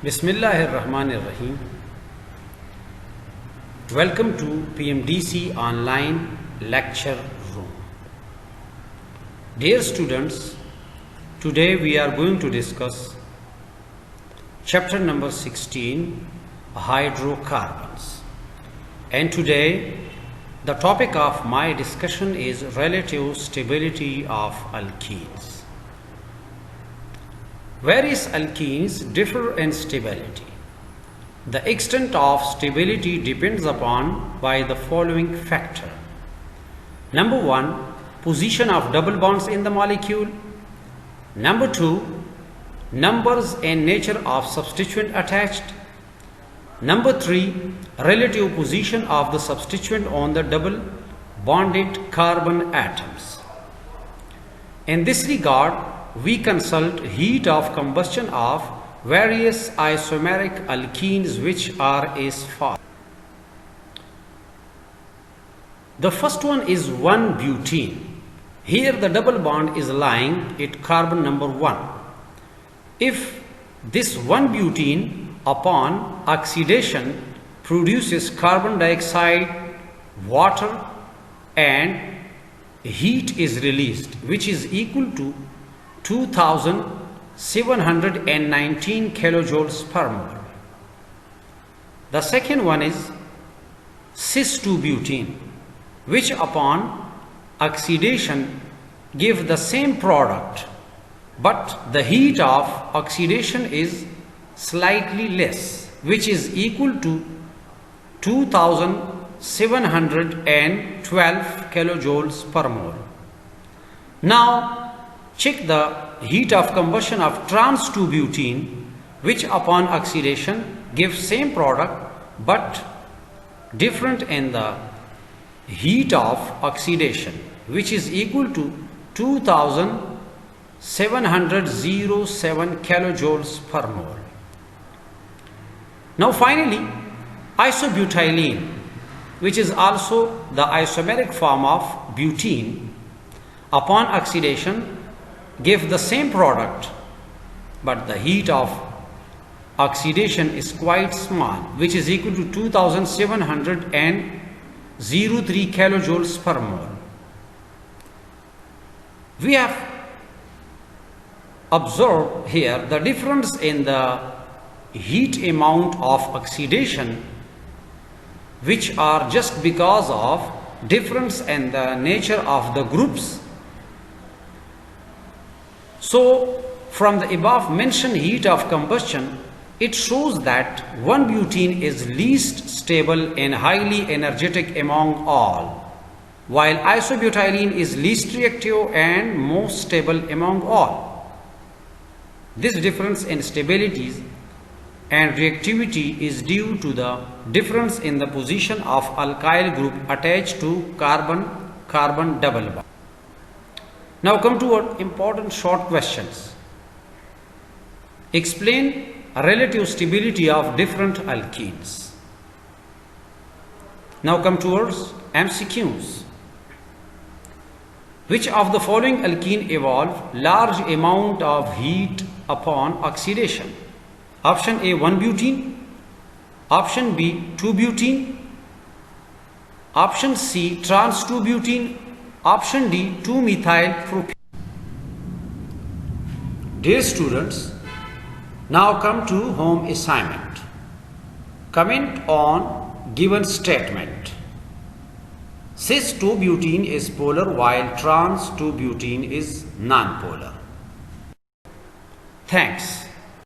Bismillahirrahmanirrahim. Welcome to PMDC online lecture room. Dear students, today we are going to discuss chapter number 16, hydrocarbons. And today the topic of my discussion is relative stability of alkenes. Various alkenes differ in stability. The extent of stability depends upon by the following factor. Number 1, position of double bonds in the molecule. Number 2, numbers and nature of substituent attached. Number 3, relative position of the substituent on the double bonded carbon atoms. In this regard, we consult heat of combustion of various isomeric alkenes, which are as follows. The first one is 1-butene. Here the double bond is lying at carbon number 1. If this 1-butene upon oxidation produces carbon dioxide, water, and heat is released, which is equal to 2719 kilojoules per mole. The second one is cis-2-butene, which upon oxidation give the same product, but the heat of oxidation is slightly less, which is equal to 2712 kilojoules per mole. Now check the heat of combustion of trans-2-butene, which upon oxidation gives same product but different in the heat of oxidation, which is equal to 2707 kilojoules per mole. Now finally, isobutylene, which is also the isomeric form of butene, upon oxidation give the same product, but the heat of oxidation is quite small, which is equal to 2703 kilojoules per mole. We have observed here the difference in the heat amount of oxidation, which are just because of difference in the nature of the groups. So, from the above mentioned heat of combustion, it shows that 1-butene is least stable and highly energetic among all, while isobutylene is least reactive and most stable among all. This difference in stabilities and reactivity is due to the difference in the position of alkyl group attached to carbon-carbon double bond. Now come to our important short questions. Explain relative stability of different alkenes. Now come towards MCQs. Which of the following alkene evolve large amount of heat upon oxidation? Option A, 1-butene. Option B, 2-butene. Option C, trans-2-butene. Option D, 2-methyl-propene. Dear students, now come to home assignment. Comment on given statement. Cis-2-butene is polar while trans-2-butene is non-polar. Thanks.